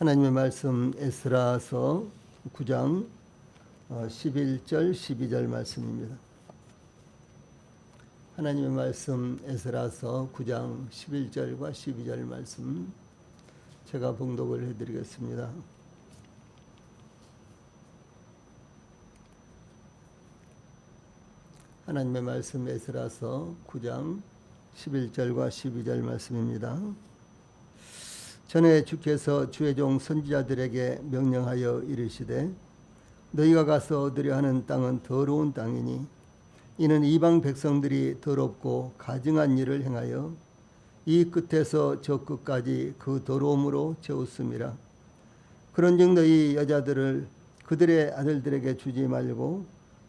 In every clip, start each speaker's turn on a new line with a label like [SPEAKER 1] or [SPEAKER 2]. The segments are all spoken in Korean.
[SPEAKER 1] 하나님의 말씀 에스라서 9장 11절 12절 말씀입니다. 하나님의 말씀 에스라서 9장 11절과 12절 말씀 제가 봉독을 해드리겠습니다. 하나님의 말씀 에스라서 9장 11절과 12절 말씀입니다. 전에 주께서 주의 종 선지자들에게 명령하여 이르시되 너희가 가서 얻으려 하는 땅은 더러운 땅이니 이는 이방 백성들이 더럽고 가증한 일을 행하여 이 끝에서 저 끝까지 그 더러움으로 채웠음이라. 그런즉 너희 여자들을 그들의 아들들에게 주지 말고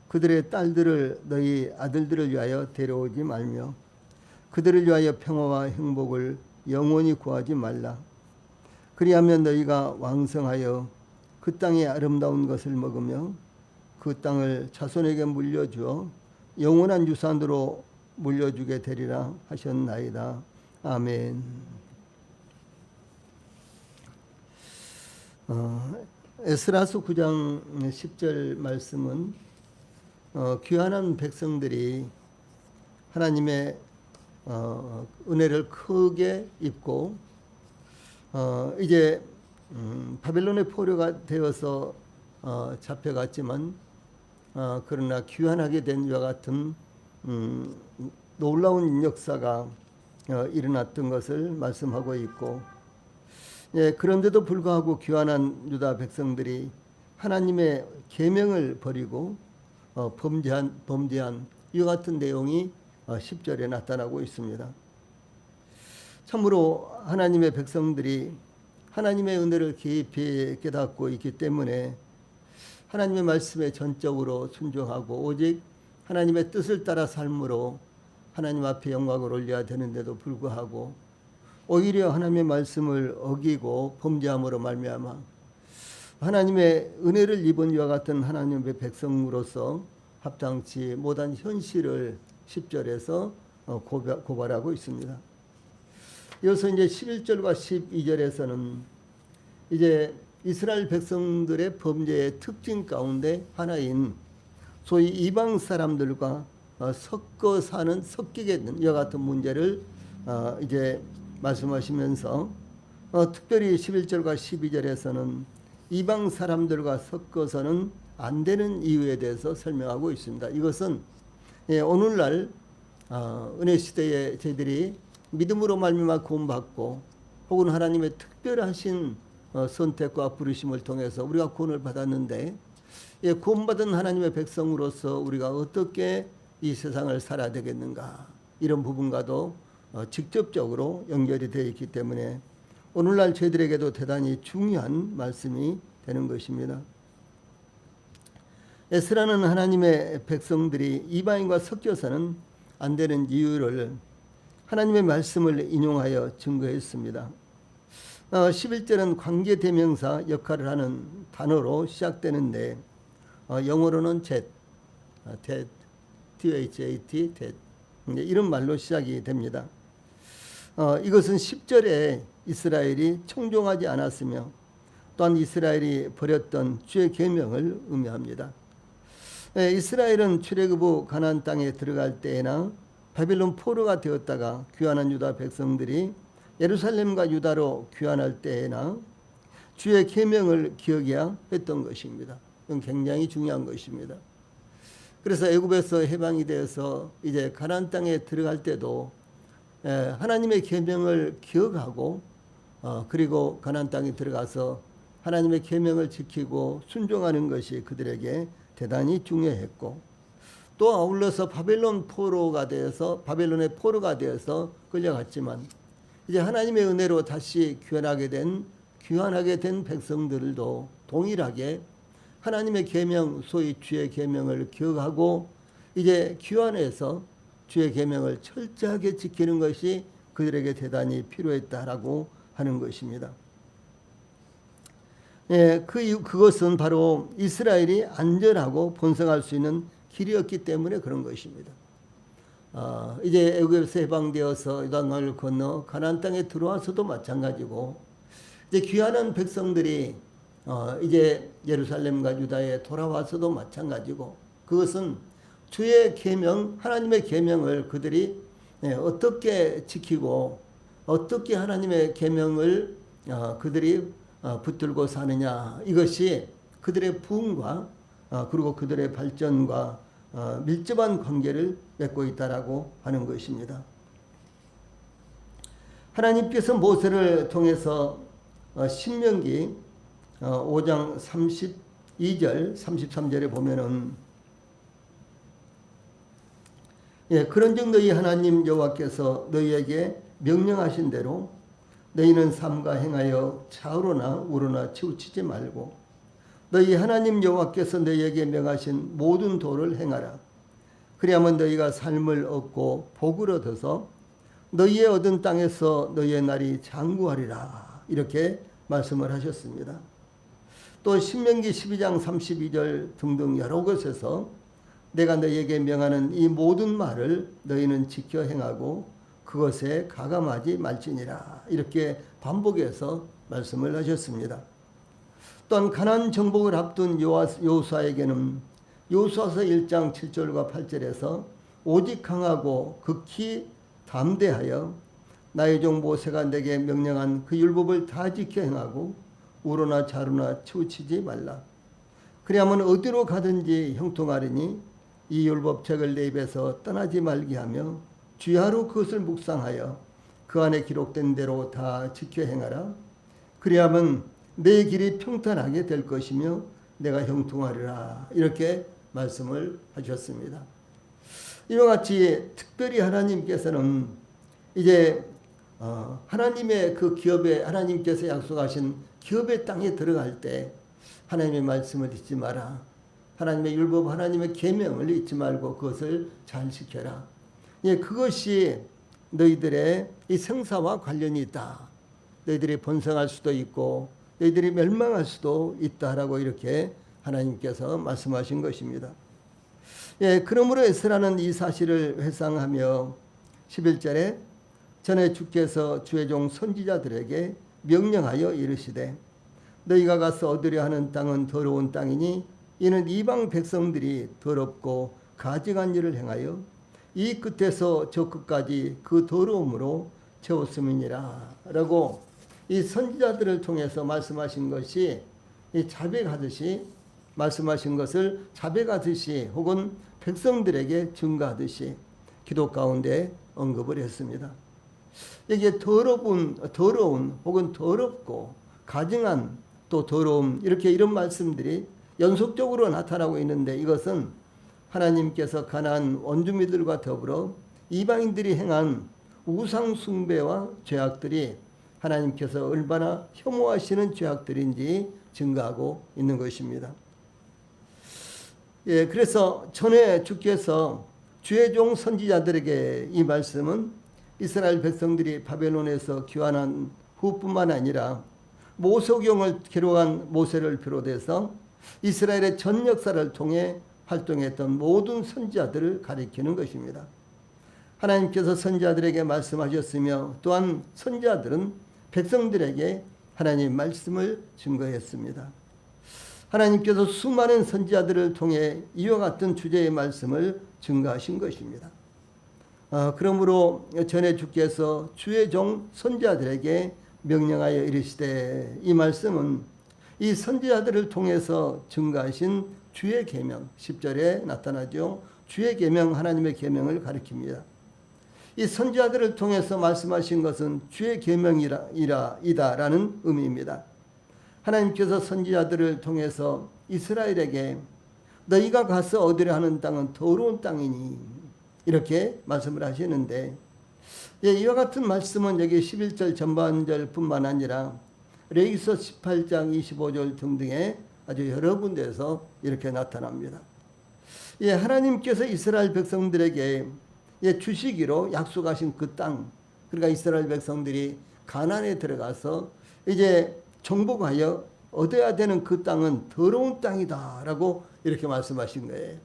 [SPEAKER 1] 그들의 딸들을 너희 아들들을 위하여 데려오지 말며 그들을 위하여 평화와 행복을 영원히 구하지 말라. 그리하면 너희가 왕성하여 그 땅의 아름다운 것을 먹으며 그 땅을 자손에게 물려주어 영원한 유산으로 물려주게 되리라 하셨나이다. 아멘. 에스라서 9장 10절 말씀은 귀환한 백성들이 하나님의 은혜를 크게 입고 이제 바벨론의 포로가 되어서 잡혀갔지만 그러나 귀환하게 된 이와 같은 놀라운 역사가 일어났던 것을 말씀하고 있고, 예, 그런데도 불구하고 귀환한 유다 백성들이 하나님의 계명을 버리고 범죄한 이와 같은 내용이 10절에 나타나고 있습니다. 참으로 하나님의 백성들이 하나님의 은혜를 깊이 깨닫고 있기 때문에 하나님의 말씀에 전적으로 순종하고 오직 하나님의 뜻을 따라 삶으로 하나님 앞에 영광을 올려야 되는데도 불구하고 오히려 하나님의 말씀을 어기고 범죄함으로 말미암아 하나님의 은혜를 입은 이와 같은 하나님의 백성으로서 합당치 못한 현실을 10절에서 고발하고 있습니다. 이어서 이제 11절과 12절에서는 이제 이스라엘 백성들의 범죄의 특징 가운데 하나인 소위 이방 사람들과 섞어 사는 섞이게 된 이와 같은 문제를 이제 말씀하시면서 특별히 11절과 12절에서는 이방 사람들과 섞어서는 안 되는 이유에 대해서 설명하고 있습니다. 이것은 오늘날 은혜 시대에 저희들이 믿음으로 말미암아 구원받고 혹은 하나님의 특별하신 선택과 부르심을 통해서 우리가 구원을 받았는데, 구원받은 하나님의 백성으로서 우리가 어떻게 이 세상을 살아야 되겠는가, 이런 부분과도 직접적으로 연결이 되어 있기 때문에 오늘날 저희들에게도 대단히 중요한 말씀이 되는 것입니다. 에스라는 하나님의 백성들이 이방인과 섞여서는 안 되는 이유를 하나님의 말씀을 인용하여 증거했습니다. 11절은 관계대명사 역할을 하는 단어로 시작되는데 영어로는 that, that, 이런 말로 시작이 됩니다. 이것은 10절에 이스라엘이 청종하지 않았으며 또한 이스라엘이 버렸던 주의 계명을 의미합니다. 이스라엘은 출애굽 후 가나안 땅에 들어갈 때에나 바벨론 포로가 되었다가 귀환한 유다 백성들이 예루살렘과 유다로 귀환할 때에나 주의 계명을 기억해야 했던 것입니다. 이건 굉장히 중요한 것입니다. 그래서 애굽에서 해방이 되어서 이제 가나안 땅에 들어갈 때도 하나님의 계명을 기억하고 그리고 가나안 땅에 들어가서 하나님의 계명을 지키고 순종하는 것이 그들에게 대단히 중요했고, 또 아울러서 바벨론의 포로가 되어서 끌려갔지만 이제 하나님의 은혜로 다시 귀환하게 된 백성들도 동일하게 하나님의 계명, 소위 주의 계명을 기억하고 이제 귀환해서 주의 계명을 철저하게 지키는 것이 그들에게 대단히 필요했다라고 하는 것입니다. 그것은 바로 이스라엘이 안전하고 번성할 수 있는 길이었기 때문에 그런 것입니다. 이제 애굽에서 해방되어서 요단강을 건너 가나안 땅에 들어와서도 마찬가지고 이제 귀환한 백성들이 이제 예루살렘과 유다에 돌아와서도 마찬가지고, 그것은 주의 계명, 하나님의 계명을 그들이 어떻게 지키고 어떻게 하나님의 계명을 그들이 붙들고 사느냐, 이것이 그들의 부흥과 그리고 그들의 발전과 밀접한 관계를 맺고 있다라고 하는 것입니다. 하나님께서 모세를 통해서 신명기 5장 32절 33절에 보면은 그런즉 너희 하나님 여호와께서 너희에게 명령하신 대로 너희는 삼가 행하여 좌우로나 우로나 치우치지 말고 너희 하나님 여호와께서 너희에게 명하신 모든 도를 행하라. 그리하면 너희가 삶을 얻고 복을 얻어서 너희의 얻은 땅에서 너희의 날이 장구하리라. 이렇게 말씀을 하셨습니다. 또 신명기 12장 32절 등등 여러 곳에서 내가 너희에게 명하는 이 모든 말을 너희는 지켜 행하고 그것에 가감하지 말지니라. 이렇게 반복해서 말씀을 하셨습니다. 또한 가나안 정복을 앞둔 여호수아에게는 여호수아서 1장 7절과 8절에서 오직 강하고 극히 담대하여 나의 종 모세가 내게 명령한 그 율법을 다 지켜 행하고 우로나 좌로나 치우치지 말라. 그리하면 어디로 가든지 형통하리니 이 율법책을 내 입에서 떠나지 말게 하며 주야로 그것을 묵상하여 그 안에 기록된 대로 다 지켜 행하라. 그리하면 내 길이 평탄하게 될 것이며 내가 형통하리라. 이렇게 말씀을 하셨습니다. 이와 같이 특별히 하나님께서는 이제 하나님의 그 기업에, 하나님께서 약속하신 기업의 땅에 들어갈 때 하나님의 말씀을 잊지 마라. 하나님의 율법, 하나님의 계명을 잊지 말고 그것을 잘 지켜라. 그것이 너희들의 이 생사와 관련이 있다. 너희들이 번성할 수도 있고 너희들이 멸망할 수도 있다라고 이렇게 하나님께서 말씀하신 것입니다. 그러므로 에스라는 이 사실을 회상하며 11절에 전에 주께서 주의 종 선지자들에게 명령하여 이르시되 너희가 가서 얻으려 하는 땅은 더러운 땅이니 이는 이방 백성들이 더럽고 가증한 일을 행하여 이 끝에서 저 끝까지 그 더러움으로 채웠음이니라. 라고 이 선지자들을 통해서 말씀하신 것이 이 자백하듯이, 말씀하신 것을 자백하듯이 혹은 백성들에게 증거하듯이 기도 가운데 언급을 했습니다. 이게 더러운 혹은 더럽고 가증한 또 더러움, 이런 말씀들이 연속적으로 나타나고 있는데, 이것은 하나님께서 가나안 원주민들과 더불어 이방인들이 행한 우상 숭배와 죄악들이 하나님께서 얼마나 혐오하시는 죄악들인지 증거하고 있는 것입니다. 그래서 전에 주께서 주의 종 선지자들에게 이 말씀은 이스라엘 백성들이 바벨론에서 귀환한 후뿐만 아니라 모세오경을 기록한 모세를 비롯해서 이스라엘의 전 역사를 통해 활동했던 모든 선지자들을 가리키는 것입니다. 하나님께서 선지자들에게 말씀하셨으며 또한 선지자들은 백성들에게 하나님의 말씀을 증거했습니다. 하나님께서 수많은 선지자들을 통해 이와 같은 주제의 말씀을 증거하신 것입니다. 그러므로 전에 주께서 주의 종 선지자들에게 명령하여 이르시되, 이 말씀은 이 선지자들을 통해서 증거하신 주의 계명, 10절에 나타나죠. 주의 계명, 하나님의 계명을 가리킵니다. 이 선지자들을 통해서 말씀하신 것은 주의 계명이다라는 의미입니다. 하나님께서 선지자들을 통해서 이스라엘에게 너희가 가서 얻으려 하는 땅은 더러운 땅이니 이렇게 말씀을 하시는데, 이와 같은 말씀은 여기 11절 전반절뿐만 아니라 레위기서 18장 25절 등등의 아주 여러 군데에서 이렇게 나타납니다. 하나님께서 이스라엘 백성들에게 주시기로 약속하신 그 땅, 그러니까 이스라엘 백성들이 가나안에 들어가서 이제 정복하여 얻어야 되는 그 땅은 더러운 땅이다라고 이렇게 말씀하신 거예요.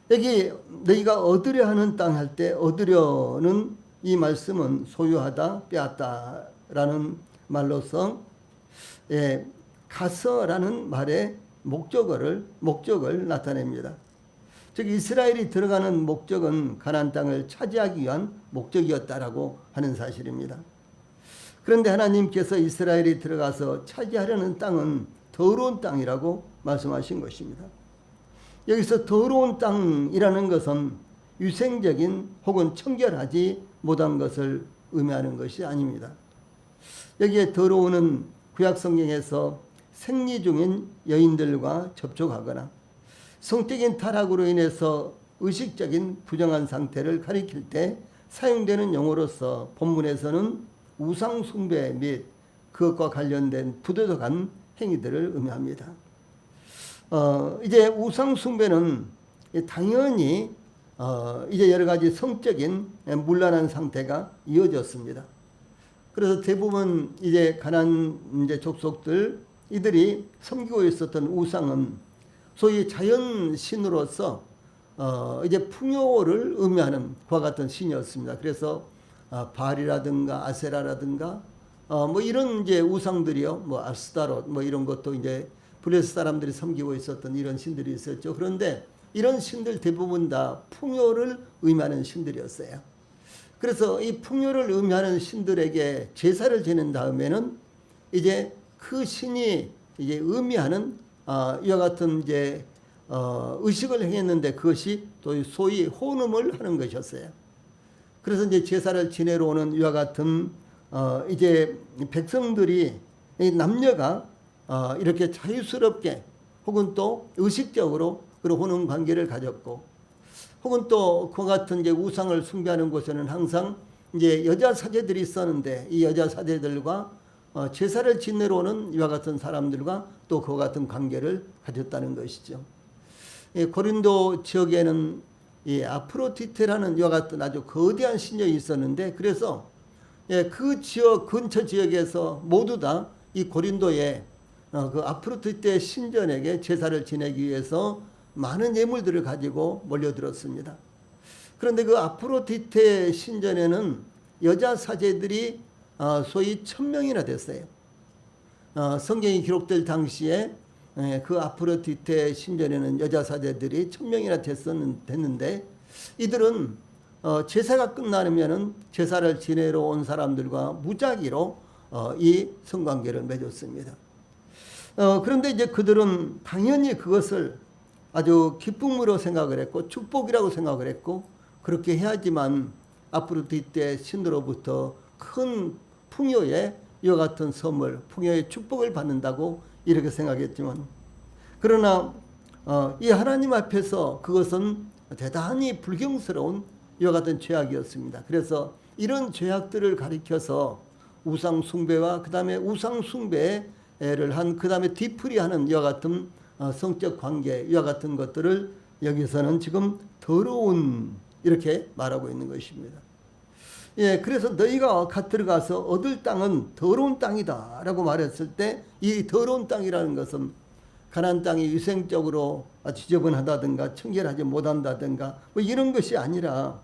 [SPEAKER 1] 여기 너희가 얻으려 하는 땅 할 때 얻으려는 이 말씀은 소유하다, 빼앗다라는 말로서 가서라는 말의 목적을 나타냅니다. 즉 이스라엘이 들어가는 목적은 가나안 땅을 차지하기 위한 목적이었다라고 하는 사실입니다. 그런데 하나님께서 이스라엘이 들어가서 차지하려는 땅은 더러운 땅이라고 말씀하신 것입니다. 여기서 더러운 땅이라는 것은 위생적인 혹은 청결하지 못한 것을 의미하는 것이 아닙니다. 여기에 더러운은 구약 성경에서 생리 중인 여인들과 접촉하거나 성적인 타락으로 인해서 의식적인 부정한 상태를 가리킬 때 사용되는 용어로서 본문에서는 우상 숭배 및 그것과 관련된 부도덕한 행위들을 의미합니다. 이제 우상 숭배는 당연히 이제 여러 가지 성적인 문란한 상태가 이어졌습니다. 그래서 대부분 이제 가나안 이제 족속들 이들이 섬기고 있었던 우상은 소위 자연 신으로서 이제 풍요를 의미하는 그와 같은 신이었습니다. 그래서 바알이라든가 아세라라든가 뭐 이런 이제 우상들이요, 뭐 아스타롯 뭐 이런 것도 이제 블레셋 사람들이 섬기고 있었던 이런 신들이 있었죠. 그런데 이런 신들 대부분 다 풍요를 의미하는 신들이었어요. 그래서 이 풍요를 의미하는 신들에게 제사를 지낸 다음에는 이제 그 신이 이제 의미하는 이와 같은 이제 의식을 행했는데 그것이 또 소위 혼음을 하는 것이었어요. 그래서 이제 제사를 지내러 오는 이와 같은 이제 백성들이 남녀가 이렇게 자유스럽게 혹은 또 의식적으로 그런 혼음 관계를 가졌고, 혹은 또 그와 같은 이제 우상을 숭배하는 곳에는 항상 이제 여자 사제들이 있었는데 이 여자 사제들과 제사를 지내러 오는 이와 같은 사람들과 또 그와 같은 관계를 가졌다는 것이죠. 고린도 지역에는 이 아프로디테라는 이와 같은 아주 거대한 신녀이 있었는데, 그래서 그 지역 근처 지역에서 모두 다 이 고린도에 그 아프로디테 신전에게 제사를 지내기 위해서 많은 예물들을 가지고 몰려들었습니다. 그런데 그 아프로디테 신전에는 여자 사제들이 소위 1000명이나 됐어요. 성경이 기록될 당시에 그 아프로디테 신전에는 여자 사제들이 1000명이나 됐는데 이들은 제사가 끝나면은 제사를 지내러 온 사람들과 무작위로 이 성관계를 맺었습니다. 그런데 이제 그들은 당연히 그것을 아주 기쁨으로 생각을 했고 축복이라고 생각을 했고 그렇게 해야지만 아프로디테 신으로부터 큰 풍요의 이와 같은 선물, 풍요의 축복을 받는다고 이렇게 생각했지만, 그러나 이 하나님 앞에서 그것은 대단히 불경스러운 이와 같은 죄악이었습니다. 그래서 이런 죄악들을 가리켜서 우상 숭배와 그 다음에 우상 숭배를 한 그 다음에 뒤풀이하는 이와 같은 성적 관계 이와 같은 것들을 여기서는 지금 더러운 이렇게 말하고 있는 것입니다. 그래서 너희가 들어가서 얻을 땅은 더러운 땅이다 라고 말했을 때 이 더러운 땅이라는 것은 가나안 땅이 위생적으로 지저분하다든가 청결하지 못한다든가 뭐 이런 것이 아니라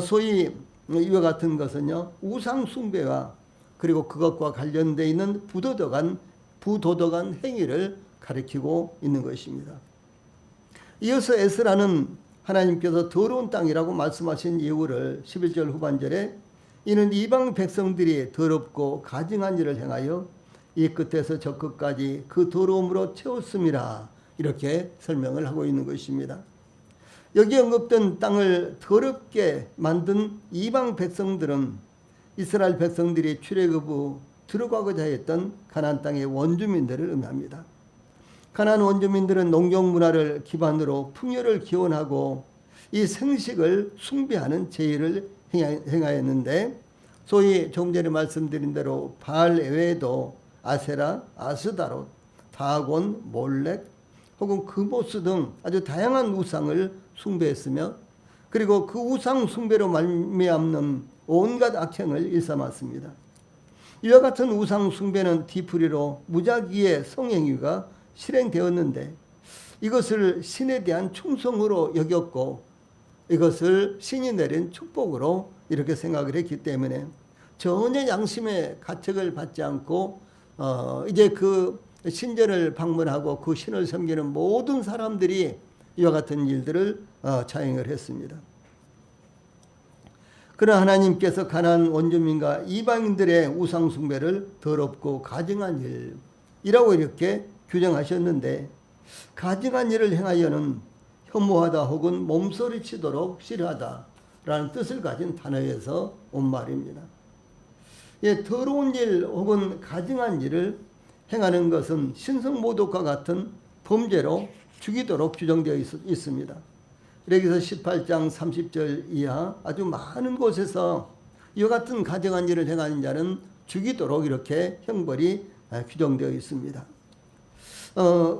[SPEAKER 1] 소위 이와 같은 것은요 우상 숭배와 그리고 그것과 관련되어 있는 부도덕한 행위를 가리키고 있는 것입니다. 이어서 에스라는 하나님께서 더러운 땅이라고 말씀하신 이유를 11절 후반절에 이는 이방 백성들이 더럽고 가증한 일을 행하여 이 끝에서 저 끝까지 그 더러움으로 채웠음이라 이렇게 설명을 하고 있는 것입니다. 여기 언급된 땅을 더럽게 만든 이방 백성들은 이스라엘 백성들이 출애굽 후 들어가고자 했던 가나안 땅의 원주민들을 의미합니다. 가나안 원주민들은 농경 문화를 기반으로 풍요를 기원하고 이 생식을 숭배하는 제의를 행하였는데, 소위 조금 전에 말씀드린 대로 바알 외에도 아세라, 아스다롯, 다곤, 몰렉 혹은 그모스 등 아주 다양한 우상을 숭배했으며, 그리고 그 우상 숭배로 말미암는 온갖 악행을 일삼았습니다. 이와 같은 우상 숭배는 뒤풀이로 무작위의 성행위가 실행되었는데 이것을 신에 대한 충성으로 여겼고 이것을 신이 내린 축복으로 이렇게 생각을 했기 때문에 전혀 양심의 가책을 받지 않고 이제 그 신전을 방문하고 그 신을 섬기는 모든 사람들이 이와 같은 일들을 자행을 했습니다. 그러나 하나님께서 가나안 원주민과 이방인들의 우상 숭배를 더럽고 가증한 일이라고 이렇게 규정하셨는데, 가증한 일을 행하여는 혐오하다 혹은 몸소리치도록 싫어하다라는 뜻을 가진 단어에서 온 말입니다. 예, 더러운 일 혹은 가증한 일을 행하는 것은 신성모독과 같은 범죄로 죽이도록 규정되어 있습니다. 레위기서 18장 30절 이하 아주 많은 곳에서 이와 같은 가증한 일을 행하는 자는 죽이도록 이렇게 형벌이 규정되어 있습니다.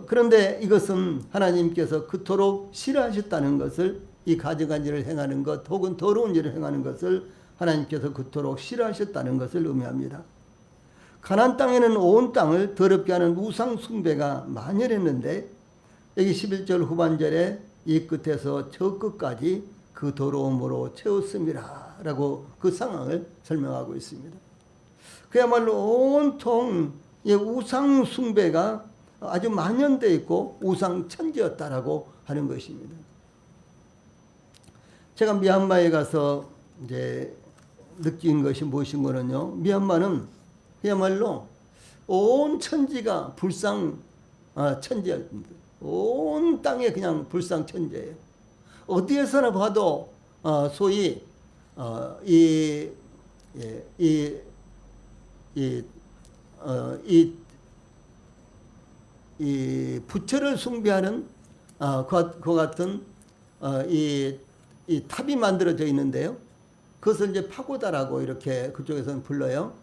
[SPEAKER 1] 그런데 이것은 하나님께서 그토록 싫어하셨다는 것을, 이 가증한 일을 행하는 것 혹은 더러운 일을 행하는 것을 하나님께서 그토록 싫어하셨다는 것을 의미합니다. 가나안 땅에는 온 땅을 더럽게 하는 우상 숭배가 만연했는데, 여기 11절 후반절에 이 끝에서 저 끝까지 그 더러움으로 채웠음이라 라고 그 상황을 설명하고 있습니다. 그야말로 온통 우상 숭배가 아주 만연되어 있고 우상 천지였다라고 하는 것입니다. 제가 미얀마에 가서 이제 느낀 것이 무엇인가는요, 미얀마는 그야말로 온 천지가 불상 천지입니다. 온 땅에 그냥 불상 천지예요. 어디에서나 봐도 소위 이 부처를 숭배하는 그 같은 이 탑이 만들어져 있는데요. 그것을 이제 파고다라고 이렇게 그쪽에서는 불러요.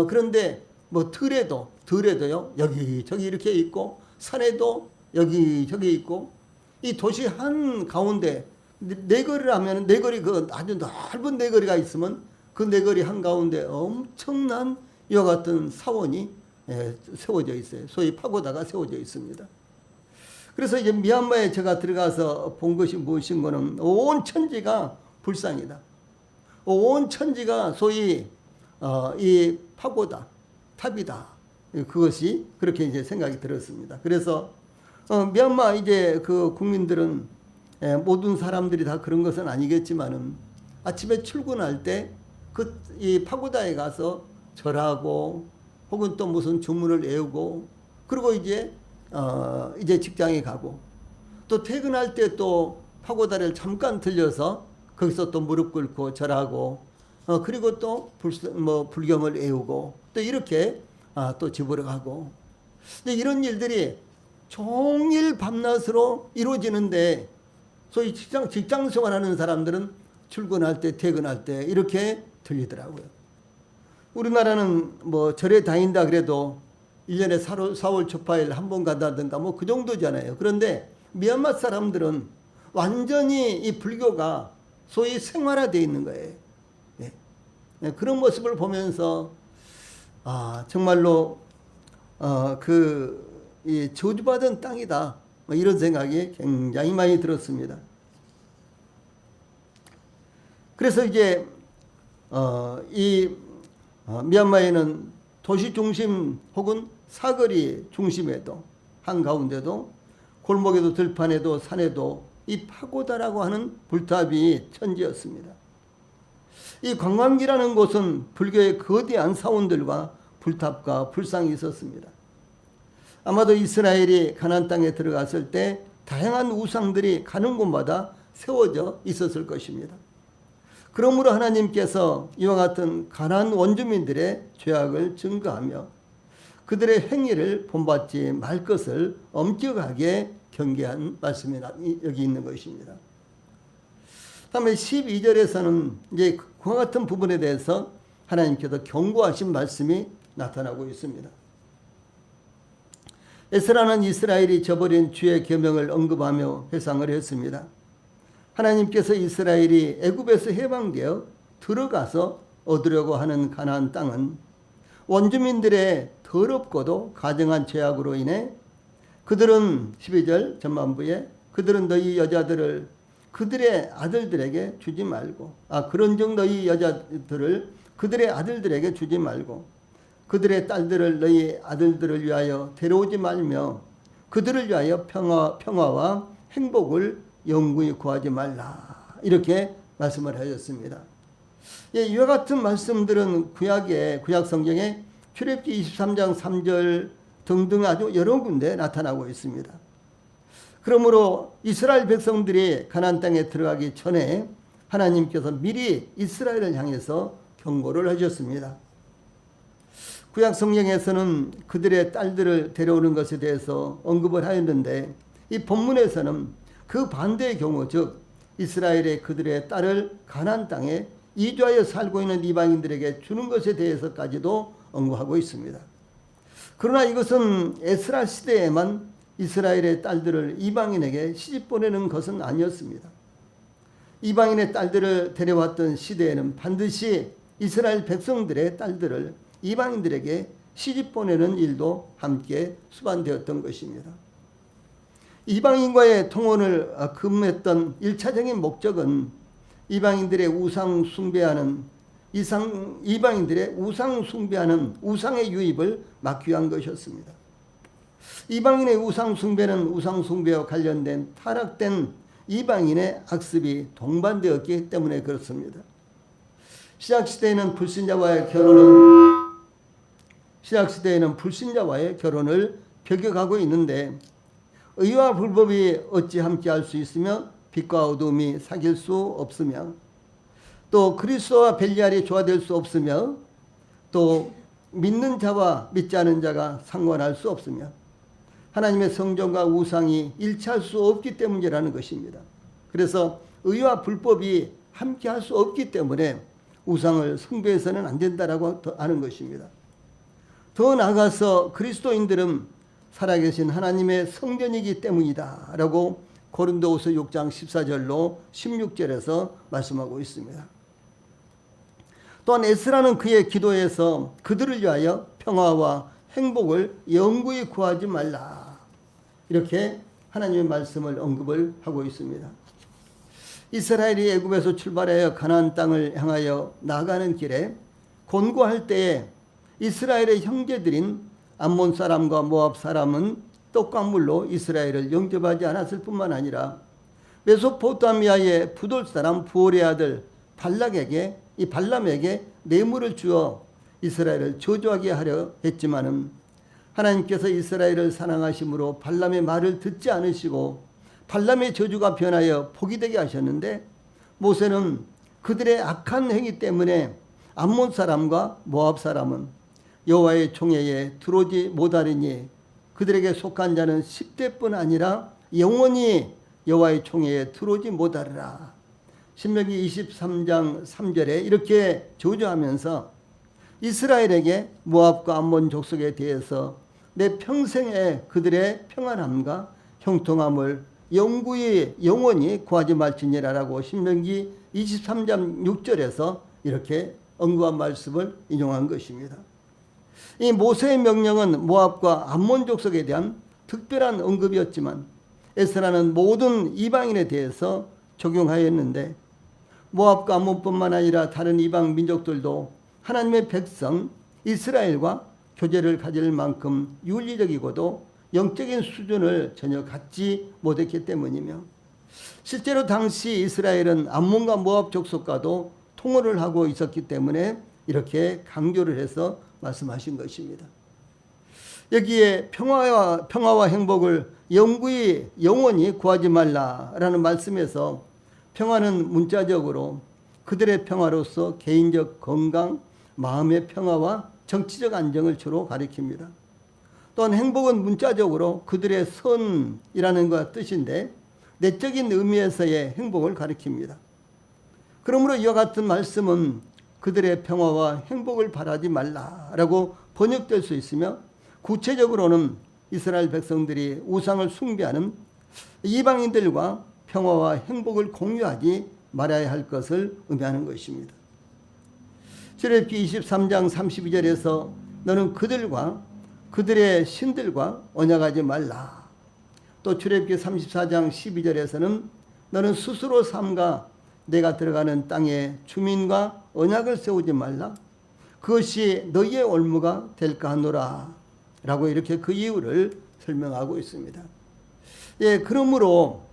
[SPEAKER 1] 그런데 뭐 들에도요, 여기 저기 이렇게 있고, 산에도 여기 저기 있고, 이 도시 한 가운데 네거리를 하면 네거리, 그 아주 넓은 네거리가 있으면 그 네거리 한 가운데 엄청난 이와 같은 사원이 세워져 있어요. 소위 파고다가 세워져 있습니다. 그래서 이제 미얀마에 제가 들어가서 본 것이 무엇인가는 온 천지가 불상이다. 온 천지가 소위 이 파고다, 탑이다. 그것이 그렇게 이제 생각이 들었습니다. 그래서 미얀마 이제 그 국민들은 모든 사람들이 다 그런 것은 아니겠지만은 아침에 출근할 때 그 이 파고다에 가서 절하고 혹은 또 무슨 주문을 외우고, 그리고 이제 직장에 가고, 또 퇴근할 때 또 파고다를 잠깐 들려서 거기서 또 무릎 꿇고 절하고, 그리고 또 불경을 외우고, 또 이렇게 또 집으로 가고. 근데 이런 일들이 종일 밤낮으로 이루어지는데, 소위 직장 생활하는 사람들은 출근할 때, 퇴근할 때 이렇게 들리더라고요. 우리나라는 뭐 절에 다닌다 그래도 1년에 4월 초파일 한 번 간다든가 뭐 그 정도잖아요. 그런데 미얀마 사람들은 완전히 이 불교가 소위 생활화되어 있는 거예요. 네. 그런 모습을 보면서 정말로 이 저주받은 땅이다, 뭐 이런 생각이 굉장히 많이 들었습니다. 그래서 이제 미얀마에는 도시 중심 혹은 사거리 중심에도 한가운데도 골목에도 들판에도 산에도 이 파고다라고 하는 불탑이 천지였습니다. 이 관광지라는 곳은 불교의 거대한 사원들과 불탑과 불상이 있었습니다. 아마도 이스라엘이 가나안 땅에 들어갔을 때 다양한 우상들이 가는 곳마다 세워져 있었을 것입니다. 그러므로 하나님께서 이와 같은 가나안 원주민들의 죄악을 증거하며 그들의 행위를 본받지 말 것을 엄격하게 경계한 말씀이 여기 있는 것입니다. 다음에 12절에서는 이제 그와 같은 부분에 대해서 하나님께서 경고하신 말씀이 나타나고 있습니다. 에스라는 이스라엘이 저버린 주의 계명을 언급하며 회상을 했습니다. 하나님께서 이스라엘이 애굽에서 해방되어 들어가서 얻으려고 하는 가나안 땅은 원주민들의 더럽고도 가증한 죄악으로 인해 그들은 12절 전반부에 그들은 너희 여자들을 그들의 아들들에게 주지 말고, 그런 정도의 여자들을 그들의 아들들에게 주지 말고, 그들의 딸들을 너희 아들들을 위하여 데려오지 말며, 그들을 위하여 평화와 행복을 영구히 구하지 말라. 이렇게 말씀을 하셨습니다. 이와 같은 말씀들은 구약 성경에 출애굽기 23장 3절 등등 아주 여러 군데 나타나고 있습니다. 그러므로 이스라엘 백성들이 가나안 땅에 들어가기 전에 하나님께서 미리 이스라엘을 향해서 경고를 하셨습니다. 구약 성경에서는 그들의 딸들을 데려오는 것에 대해서 언급을 하였는데, 이 본문에서는 그 반대의 경우, 즉 이스라엘의 그들의 딸을 가나안 땅에 이주하여 살고 있는 이방인들에게 주는 것에 대해서까지도 언급하고 있습니다. 그러나 이것은 에스라 시대에만 이스라엘의 딸들을 이방인에게 시집 보내는 것은 아니었습니다. 이방인의 딸들을 데려왔던 시대에는 반드시 이스라엘 백성들의 딸들을 이방인들에게 시집 보내는 일도 함께 수반되었던 것입니다. 이방인과의 통혼을 금했던 1차적인 목적은 이방인들의 우상 숭배하는 우상의 유입을 막기 위한 것이었습니다. 이방인의 우상 숭배는 우상 숭배와 관련된 타락된 이방인의 악습이 동반되었기 때문에 그렇습니다. 신약 시대에는 불신자와의 결혼을 배격하고 있는데, 의와 불법이 어찌 함께할 수 있으며 빛과 어둠이 사귈 수 없으며, 또 그리스도와 벨리알이 조화될 수 없으며, 또 믿는 자와 믿지 않은 자가 상관할 수 없으며, 하나님의 성전과 우상이 일치할 수 없기 때문이라는 것입니다. 그래서 의와 불법이 함께할 수 없기 때문에 우상을 숭배해서는 안 된다라고 하는 것입니다. 더 나아가서 그리스도인들은 살아계신 하나님의 성전이기 때문이다 라고 고린도후서 6장 14절로 16절에서 말씀하고 있습니다. 또한 에스라는 그의 기도에서 그들을 위하여 평화와 행복을 영구히 구하지 말라, 이렇게 하나님의 말씀을 언급을 하고 있습니다. 이스라엘이 애굽에서 출발하여 가나안 땅을 향하여 나가는 길에 곤고할 때에 이스라엘의 형제들인 암몬 사람과 모압 사람은 떡과 물로 이스라엘을 영접하지 않았을 뿐만 아니라 메소포타미아의 부돌 사람 부올의 아들 발람에게 뇌물을 주어 이스라엘을 저주하게 하려 했지만은 하나님께서 이스라엘을 사랑하심으로 발람의 말을 듣지 않으시고 발람의 저주가 변하여 복이 되게 하셨는데, 모세는 그들의 악한 행위 때문에 암몬 사람과 모압 사람은 여호와의 총회에 들어오지 못하리니 그들에게 속한 자는 10대뿐 아니라 영원히 여호와의 총회에 들어오지 못하리라. 신명기 23장 3절에 이렇게 저주하면서 이스라엘에게 모압과 암몬 족속에 대해서 내 평생에 그들의 평안함과 형통함을 영원히 구하지 말지니라라고 신명기 23장 6절에서 이렇게 언급한 말씀을 인용한 것입니다. 이 모세의 명령은 모압과 암몬 족속에 대한 특별한 언급이었지만 에스라는 모든 이방인에 대해서 적용하였는데, 모압과 암몬뿐만 아니라 다른 이방 민족들도 하나님의 백성 이스라엘과 교제를 가질 만큼 윤리적이고도 영적인 수준을 전혀 갖지 못했기 때문이며, 실제로 당시 이스라엘은 암몬과 모압 족속과도 통혼을 하고 있었기 때문에 이렇게 강조를 해서 말씀하신 것입니다. 여기에 평화와 행복을 영원히 구하지 말라라는 말씀에서 평화는 문자적으로 그들의 평화로서 개인적 건강, 마음의 평화와 정치적 안정을 주로 가리킵니다. 또한 행복은 문자적으로 그들의 선이라는 것 뜻인데 내적인 의미에서의 행복을 가리킵니다. 그러므로 이와 같은 말씀은 그들의 평화와 행복을 바라지 말라라고 번역될 수 있으며, 구체적으로는 이스라엘 백성들이 우상을 숭배하는 이방인들과 평화와 행복을 공유하지 말아야 할 것을 의미하는 것입니다. 출애굽기 23장 32절에서 너는 그들과 그들의 신들과 언약하지 말라. 또 출애굽기 34장 12절에서는 너는 스스로 삼가 내가 들어가는 땅에 주민과 언약을 세우지 말라. 그것이 너희의 올무가 될까 하노라. 라고 이렇게 그 이유를 설명하고 있습니다. 예, 그러므로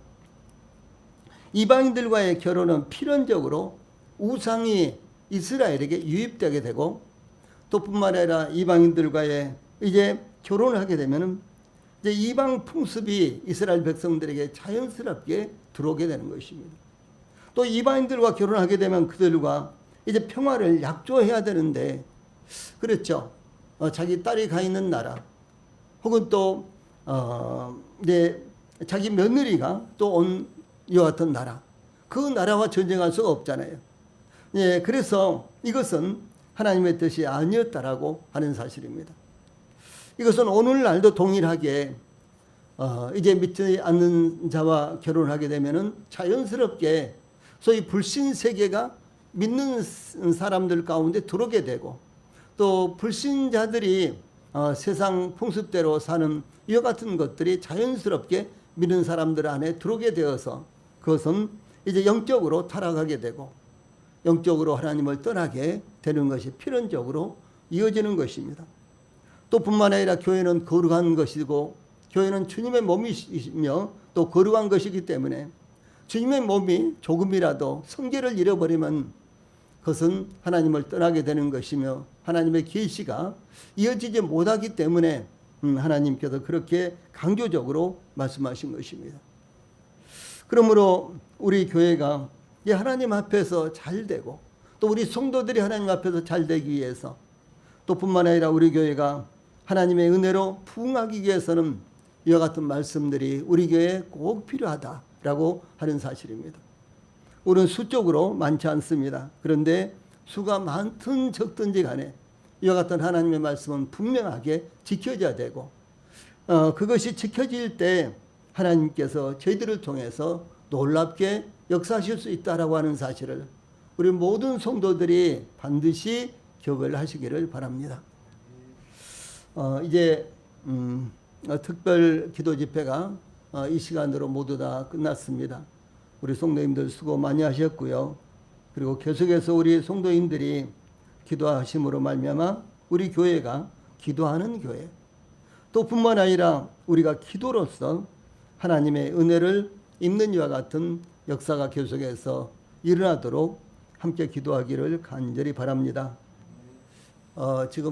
[SPEAKER 1] 이방인들과의 결혼은 필연적으로 우상이 이스라엘에게 유입되게 되고, 또 뿐만 아니라 이방인들과의 이제 결혼을 하게 되면은 이제 이방 풍습이 이스라엘 백성들에게 자연스럽게 들어오게 되는 것입니다. 또 이방인들과 결혼하게 되면 그들과 이제 평화를 약조해야 되는데, 그렇죠. 자기 딸이 가 있는 나라, 혹은 또 이제 자기 며느리가 또 온 이와 같은 나라, 그 나라와 전쟁할 수가 없잖아요. 예, 그래서 이것은 하나님의 뜻이 아니었다라고 하는 사실입니다. 이것은 오늘날도 동일하게 이제 믿지 않는 자와 결혼하게 되면은 자연스럽게 소위 불신 세계가 믿는 사람들 가운데 들어오게 되고, 또 불신자들이 세상 풍습대로 사는 이와 같은 것들이 자연스럽게 믿는 사람들 안에 들어오게 되어서 그것은 이제 영적으로 타락하게 되고 영적으로 하나님을 떠나게 되는 것이 필연적으로 이어지는 것입니다. 또 뿐만 아니라 교회는 거룩한 것이고, 교회는 주님의 몸이시며 또 거룩한 것이기 때문에 주님의 몸이 조금이라도 성결을 잃어버리면 그것은 하나님을 떠나게 되는 것이며 하나님의 계시가 이어지지 못하기 때문에 하나님께서 그렇게 강조적으로 말씀하신 것입니다. 그러므로 우리 교회가 하나님 앞에서 잘 되고, 또 우리 성도들이 하나님 앞에서 잘 되기 위해서, 또 뿐만 아니라 우리 교회가 하나님의 은혜로 부흥하기 위해서는 이와 같은 말씀들이 우리 교회에 꼭 필요하다라고 하는 사실입니다. 우리는 수적으로 많지 않습니다. 그런데 수가 많든 적든지 간에 이와 같은 하나님의 말씀은 분명하게 지켜져야 되고, 그것이 지켜질 때 하나님께서 저희들을 통해서 놀랍게 역사하실 수 있다라고 하는 사실을 우리 모든 성도들이 반드시 기억을 하시기를 바랍니다. 이제 특별 기도 집회가 이 시간으로 모두 다 끝났습니다. 우리 성도님들 수고 많이 하셨고요. 그리고 계속해서 우리 성도님들이 기도하심으로 말미암아 우리 교회가 기도하는 교회, 또 뿐만 아니라 우리가 기도로서 하나님의 은혜를 입는 이와 같은 역사가 계속해서 일어나도록 함께 기도하기를 간절히 바랍니다. 지금